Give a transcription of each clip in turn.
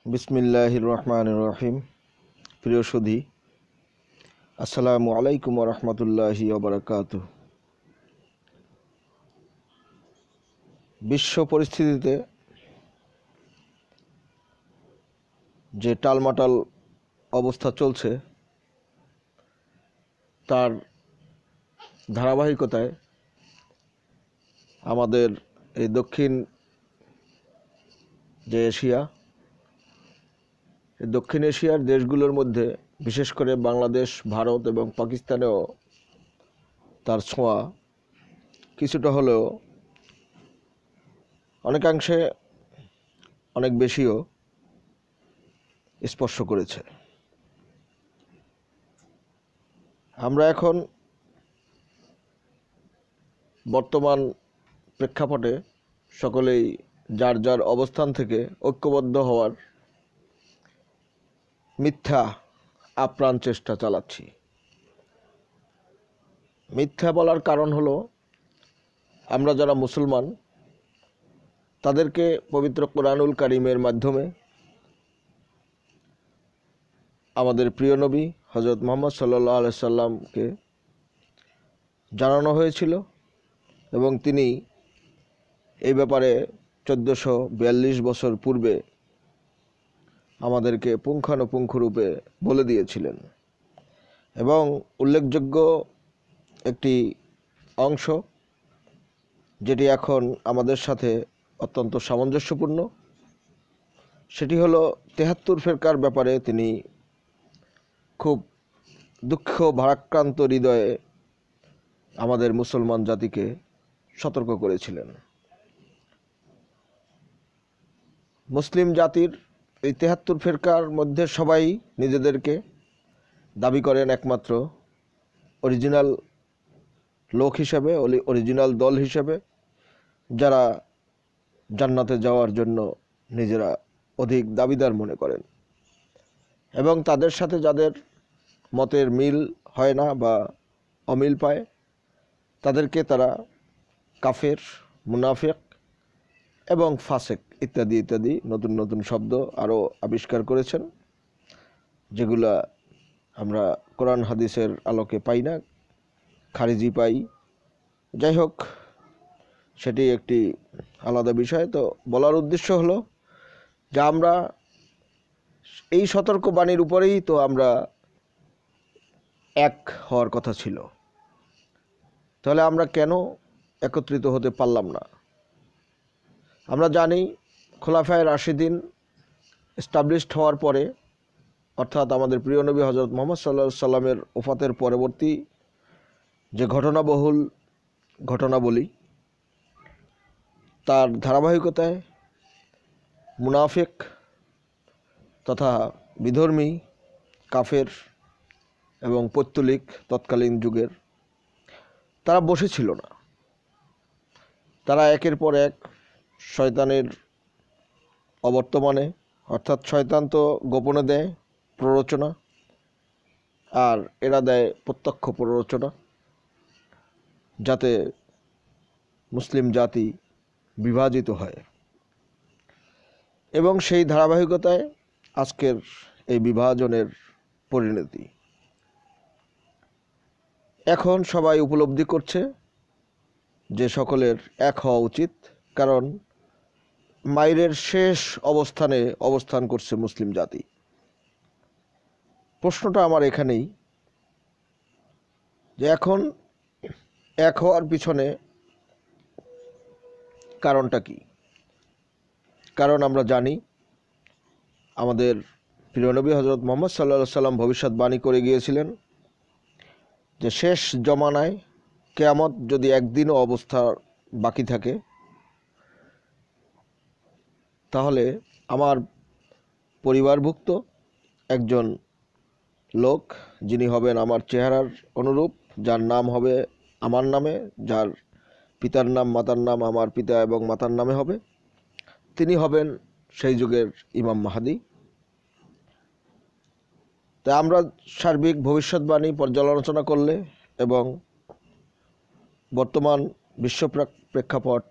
বিসমিল্লাহির রহমানির রহিম। প্রিয় সুধী, আসসালামু আলাইকুম ওয়া রাহমাতুল্লাহি ওয়া বারাকাতুহু। বিশ্ব পরিস্থিতিতে যে টালমাটাল অবস্থা চলছে তার ধারাবাহিকতায় আমাদের এই দক্ষিণ যে এশিয়া, দক্ষিণ এশিয়ার দেশগুলোর মধ্যে বিশেষ করে বাংলাদেশ, ভারত এবং পাকিস্তানেও তার ছোঁয়া কিছুটা হলেও অনেকাংশে অনেক বেশিও স্পর্শ করেছে। আমরা এখন বর্তমান প্রেক্ষাপটে সকলেই যার যার অবস্থান থেকে ঐক্যবদ্ধ হওয়ার মিথ্যা আপ্রাণ চেষ্টা চালাচ্ছি। মিথ্যা বলার কারণ হলো, আমরা যারা মুসলমান তাদেরকে পবিত্র কোরআনুল কারীমের মাধ্যমে আমাদের প্রিয় নবী হযরত মুহাম্মদ সাল্লাল্লাহু আলাইহি সাল্লামকে জানানো হয়েছিল এবং তিনি এই ব্যাপারে 1442 বছর পূর্বে আমাদেরকে পুঙ্খানুপুঙ্খরূপে বলে দিয়েছিলেন। এবং উল্লেখযোগ্য একটি অংশ যেটি এখন আমাদের সাথে অত্যন্ত সামঞ্জস্যপূর্ণ, সেটি হলো 73 ফেরকার ব্যাপারে তিনি খুব দুঃখ ভারাক্রান্ত হৃদয়ে আমাদের মুসলমান জাতিকে সতর্ক করেছিলেন। মুসলিম জাতির এই 73 ফেরকার মধ্যে সবাই নিজেদেরকে দাবি করেন একমাত্র অরিজিনাল লোক হিসেবে, অরিজিনাল দল হিসেবে, যারা জান্নাতে যাওয়ার জন্য নিজেরা অধিক দাবিদার মনে করেন। এবং তাদের সাথে যাদের মতের মিল হয় না বা অমিল পায়, তাদেরকে তারা কাফের, মুনাফিক এবং ফাসেক ইত্যাদি ইত্যাদি নতুন নতুন শব্দ আরও আবিষ্কার করেছেন, যেগুলা আমরা কোরআন হাদিসের আলোকে পাই না, খারিজি পাই। যাই হোক, সেটি একটি আলাদা বিষয়। তো বলার উদ্দেশ্য হলো যে আমরা এই সতর্কবাণীর উপরেই তো আমরা এক হওয়ার কথা ছিল, তাহলে আমরা কেন একত্রিত হতে পারলাম না? আমরা জানি খোলাফায়ে রাশিদিন এস্টাবলিশড হওয়ার পরে, অর্থাৎ আমাদের প্রিয় নবী হযরত মুহাম্মদ সাল্লাল্লাহু আলাইহি সাল্লামের ওফাতের পরবর্তী যে ঘটনাবহুল ঘটনাবলী, তার ধারাবাহিকতায় মুনাফিক তথা বিধর্মী, কাফের এবং পৌত্তলিক তৎকালীন যুগের তারা বসেছিল না। তারা একের পর এক শয়তানের অবর্তমানে, অর্থাৎ শয়তান তো গোপনে দেয় প্ররোচনা, আর এরা দেয় প্রত্যক্ষ প্ররোচনা, যাতে মুসলিম জাতি বিভাজিত হয়। এবং সেই ধারাবাহিকতায় আজকের এই বিভাজনের পরিণতি। এখন সবাই উপলব্ধি করছে যে সকলের এক হওয়া উচিত, কারণ মাইরের শেষ অবস্থানে অবস্থান করছে মুসলিম জাতি। প্রশ্নটা আমার এখানেই যে এখন এক হওয়ার পিছনে কারণটা কি? কারণ আমরা জানি আমাদের প্রিয় নবী হযরত মুহাম্মদ সাল্লাল্লাহু আলাইহি সাল্লাম ভবিষ্যৎবাণী করে গিয়েছিলেন যে শেষ জমানায় কিয়ামত যদি একদিনও অবস্থা বাকি থাকে, তাহলে আমার পরিবারভুক্ত একজন লোক, যিনি হবেন আমার চেহারার অনুরূপ, যার নাম হবে আমার নামে, যার পিতার নাম মাতার নাম আমার পিতা এবং মাতার নামে হবে, তিনি হবেন সেই যুগের ইমাম মাহদী। তা আমরা সার্বিক ভবিষ্যৎবাণী পর্যালোচনা করলে এবং বর্তমান বিশ্ব প্রেক্ষাপট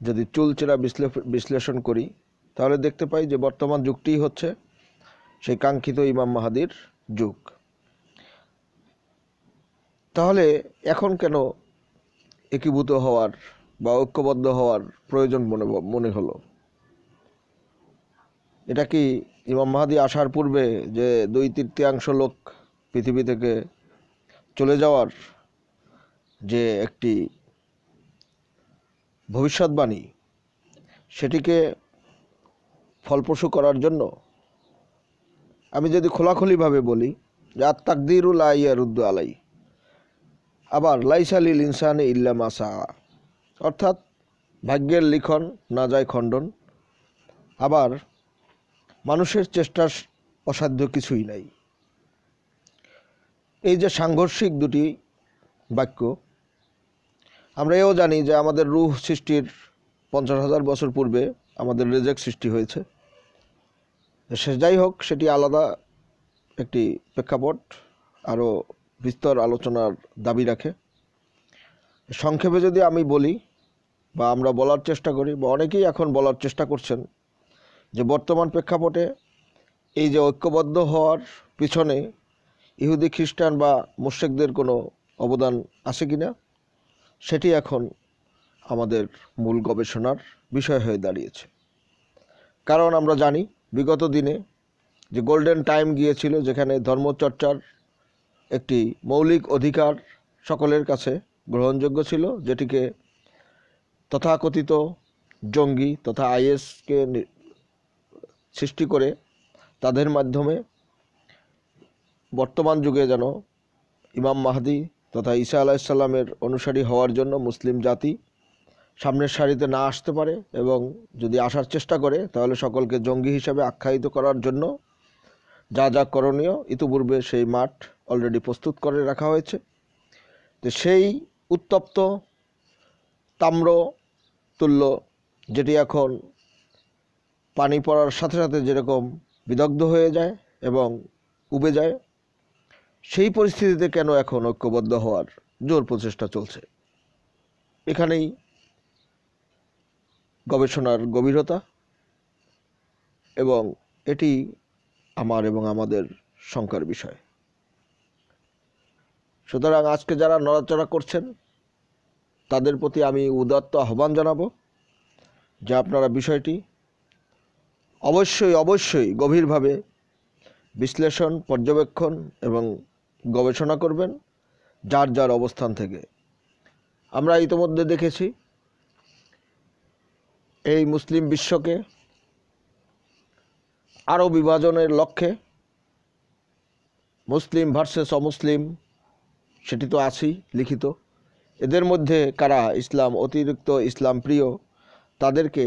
যদি চুলচেরা বিশ্লেষণ করি, তাহলে দেখতে পাই যে বর্তমান যুগটিই হচ্ছে সেই কাঙ্ক্ষিত ইমাম মাহাদির যুগ। তাহলে এখন কেন একীভূত হওয়ার বা ঐক্যবদ্ধ হওয়ার প্রয়োজন মনে হলো? এটা কি ইমাম মাহাদি আসার পূর্বে যে 2/3 লোক পৃথিবী থেকে চলে যাওয়ার যে একটি ভবিষ্যৎবাণী, সেটিকে ফলপ্রসূ করার জন্য? আমি যদি খোলাখুলিভাবে বলি যে আত-তাকদীরু লা ইয়ারুদ্দু আলাই, আবার লাইসা লিল ইনসানি ইল্লা মা সাআ, অর্থাৎ ভাগ্যের লিখন না যায় খণ্ডন, আবার মানুষের চেষ্টার অসাধ্য কিছুই নাই। এই যে সাংঘর্ষিক দুটি বাক্য, আমরা এও জানি যে আমাদের রূহ সৃষ্টির 50,000 বছর পূর্বে আমাদের রেজেক সৃষ্টি হয়েছে। সে যাই হোক, সেটি আলাদা একটি প্রেক্ষাপট, আরও বিস্তর আলোচনার দাবি রাখে। সংক্ষেপে যদি আমি বলি বা আমরা বলার চেষ্টা করি, বা অনেকেই এখন বলার চেষ্টা করছেন, যে বর্তমান প্রেক্ষাপটে এই যে ঐক্যবদ্ধ হওয়ার পিছনে ইহুদি খ্রিস্টান বা মুশরিকদের কোনো অবদান আছে কিনা, সেটি এখন আমাদের মূল গবেষণার বিষয় হয়ে দাঁড়িয়েছে। কারণ আমরা জানি বিগত দিনে যে গোল্ডেন টাইম গিয়েছিল, যেখানে ধর্মচর্চার একটি মৌলিক অধিকার সকলের কাছে গ্রহণযোগ্য ছিল, যেটিকে তথাকথিত জঙ্গি তথা আইএসকে সৃষ্টি করে তাদের মাধ্যমে বর্তমান যুগে যেন ইমাম মাহদি তথা ঈসা আলাইহিসসালামের অনুসারী হওয়ার জন্য মুসলিম জাতি সামনের সারিতে না আসতে পারে, এবং যদি আসার চেষ্টা করে তাহলে সকলকে জঙ্গি হিসাবে আখ্যায়িত করার জন্য যা যা করণীয় ইতিপূর্বে সেই মাঠ অলরেডি প্রস্তুত করে রাখা হয়েছে। তো সেই উত্তপ্ত তাম্র তুল্য, যেটি এখন পানি পড়ার সাথে সাথে যেরকম বিদগ্ধ হয়ে যায় এবং উবে যায়, সেই পরিস্থিতিতে কেন এখন ঐক্যবদ্ধ হওয়ার জোর প্রচেষ্টা চলছে? এখানেই গবেষণার গভীরতা, এবং এটি আমার এবং আমাদের শঙ্কার বিষয়। সুতরাং আজকে যারা নড়াচড়া করছেন তাদের প্রতি আমি উদাত্ত আহ্বান জানাবো যে আপনারা বিষয়টি অবশ্যই গভীরভাবে বিশ্লেষণ, পর্যবেক্ষণ এবং গবেষণা করবেন যার যার অবস্থান থেকে। আমরা ইতিমধ্যে দেখেছি এই মুসলিম বিশ্বকে আরও বিভাজনের লক্ষ্যে মুসলিম ভার্সেস অমুসলিম, সেটি তো আছেই লিখিত। এদের মধ্যে কারা ইসলাম অতিরিক্ত ইসলাম প্রিয়, তাদেরকে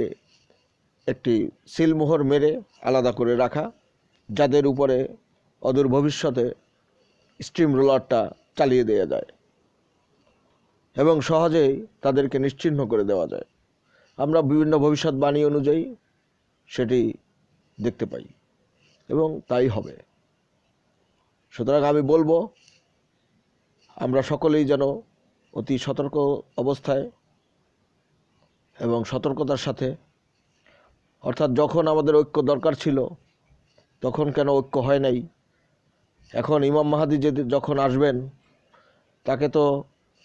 একটি সিলমোহর মেরে আলাদা করে রাখা, যাদের উপরে অদূর ভবিষ্যতে স্ট্রিম রোলারটা চালিয়ে দেওয়া যায় এবং সহজেই তাদেরকে নিশ্চিহ্ন করে দেওয়া যায়। আমরা বিভিন্ন ভবিষ্যৎবাণী অনুযায়ী সেটি দেখতে পাই এবং তাই হবে। সুতরাং আমি বলবো আমরা সকলেই যেন অতি সতর্ক অবস্থায় এবং সতর্কতার সাথে, অর্থাৎ যখন আমাদের ঐক্য দরকার ছিল তখন কেন ঐক্য হয় নাই, এখন ইমাম মাহদি যখন আসবেন তাকে তো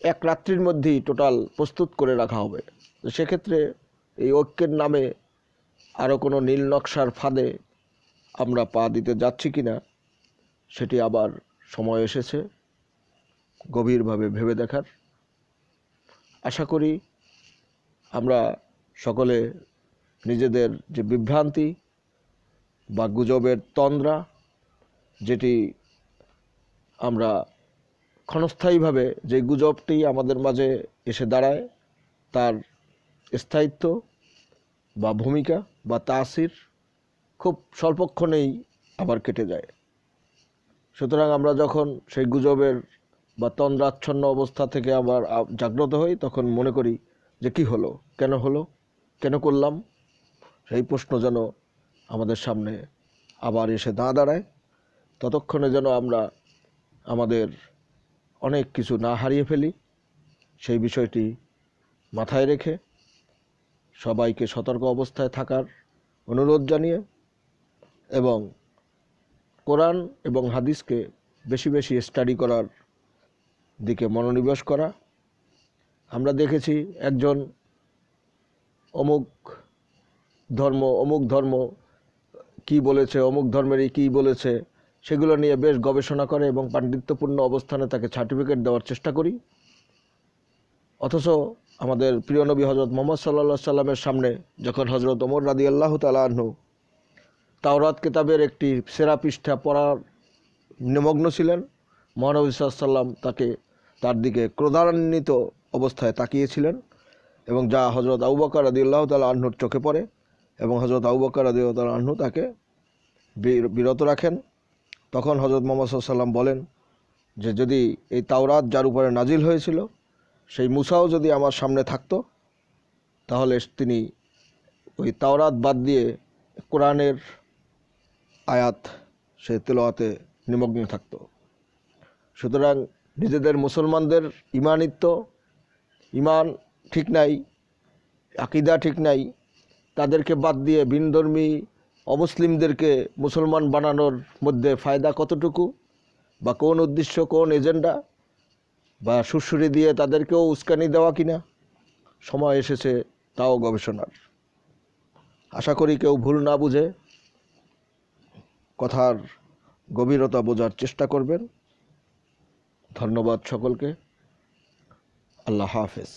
এক রাত্রির মধ্যেই টোটাল প্রস্তুত করে রাখা হবে। তো সেক্ষেত্রে এই ঐক্যের নামে আরও কোনো নীল নকশার ফাঁদে আমরা পা দিতে যাচ্ছি কিনা, সেটি আবার সময় এসেছে গভীরভাবে ভেবে দেখার। আশা করি আমরা সকলে নিজেদের যে বিভ্রান্তি বা গুজবের তন্দ্রা, যেটি আমরা ক্ষণস্থায়ীভাবে যে গুজবটি আমাদের মাঝে এসে দাঁড়ায়, তার স্থায়িত্ব বা ভূমিকা বা তাসির খুব স্বল্পক্ষণেই আবার কেটে যায়। সুতরাং আমরা যখন সেই গুজবের বা তন্দ্রাচ্ছন্ন অবস্থা থেকে আবার জাগ্রত হই, তখন মনে করি যে কি হলো, কেন করলাম, সেই প্রশ্ন যেন আমাদের সামনে আবার এসে দাঁড়ায়। ততক্ষণে যেন আমরা আমাদের অনেক কিছু না হারিয়ে ফেলি, সেই বিষয়টি মাথায় রেখে সবাইকে সতর্ক অবস্থায় থাকার অনুরোধ জানিয়ে এবং কোরআন এবং হাদিসকে বেশি বেশি স্টাডি করার দিকে মনোনিবেশ করা। আমরা দেখেছি একজন অমুক ধর্ম কি বলেছে, অমুক ধর্মেরই কী বলেছে, সেগুলো নিয়ে বেশ গবেষণা করে এবং পাণ্ডিত্যপূর্ণ অবস্থানে তাকে সার্টিফিকেট দেওয়ার চেষ্টা করি। অথচ আমাদের প্রিয় নবী হজরত মুহাম্মদ সাল্লাল্লাহু আলাইহি সাল্লামের সামনে যখন হজরত ওমর রাদিয়াল্লাহু তাআলা আনহু তাওরাত কিতাবের একটি সেরা পৃষ্ঠা পড়ার নিমগ্ন ছিলেন, মহানবী সাল্লাল্লাহু আলাইহি সাল্লাম তার দিকে ক্রোধান্বিত অবস্থায় তাকিয়েছিলেন এবং যা হজরত আবু বকর রাদিয়াল্লাহু তাআলা আনহুর চোখে পড়ে এবং হজরত আবু বকর রাদিয়াল্লাহু তাআলা আনহু তাকে বিরত রাখেন। তখন হজরত মুহাম্মদ সাল্লাল্লাহু আলাইহি সাল্লাম বলেন যে যদি এই তাওরাত যার উপরে নাজিল হয়েছিল সেই মুসাও যদি আমার সামনে থাকতো তাহলে তিনি ওই তাওরাত বাদ দিয়ে কোরআনের আয়াত সে তেলাওয়াতে নিমগ্ন থাকতো। সুতরাং নিজেদের মুসলমানদের ইমান ঠিক নাই, আকীদা ঠিক নাই, তাদেরকে বাদ দিয়ে ভিনধর্মী অমুসলিমদেরকে মুসলমান বানানোর মধ্যে ফায়দা কতটুকু বা কোন উদ্দেশ্য, কোন এজেন্ডা, বা সুরসুরি দিয়ে তাদেরকেও উস্কানি দেওয়া কিনা, সময় এসেছে তাও গবেষণার। আশা করি কেউ ভুল না বুঝে কথার গভীরতা বোঝার চেষ্টা করবেন। ধন্যবাদ সকলকে। আল্লাহ হাফেজ।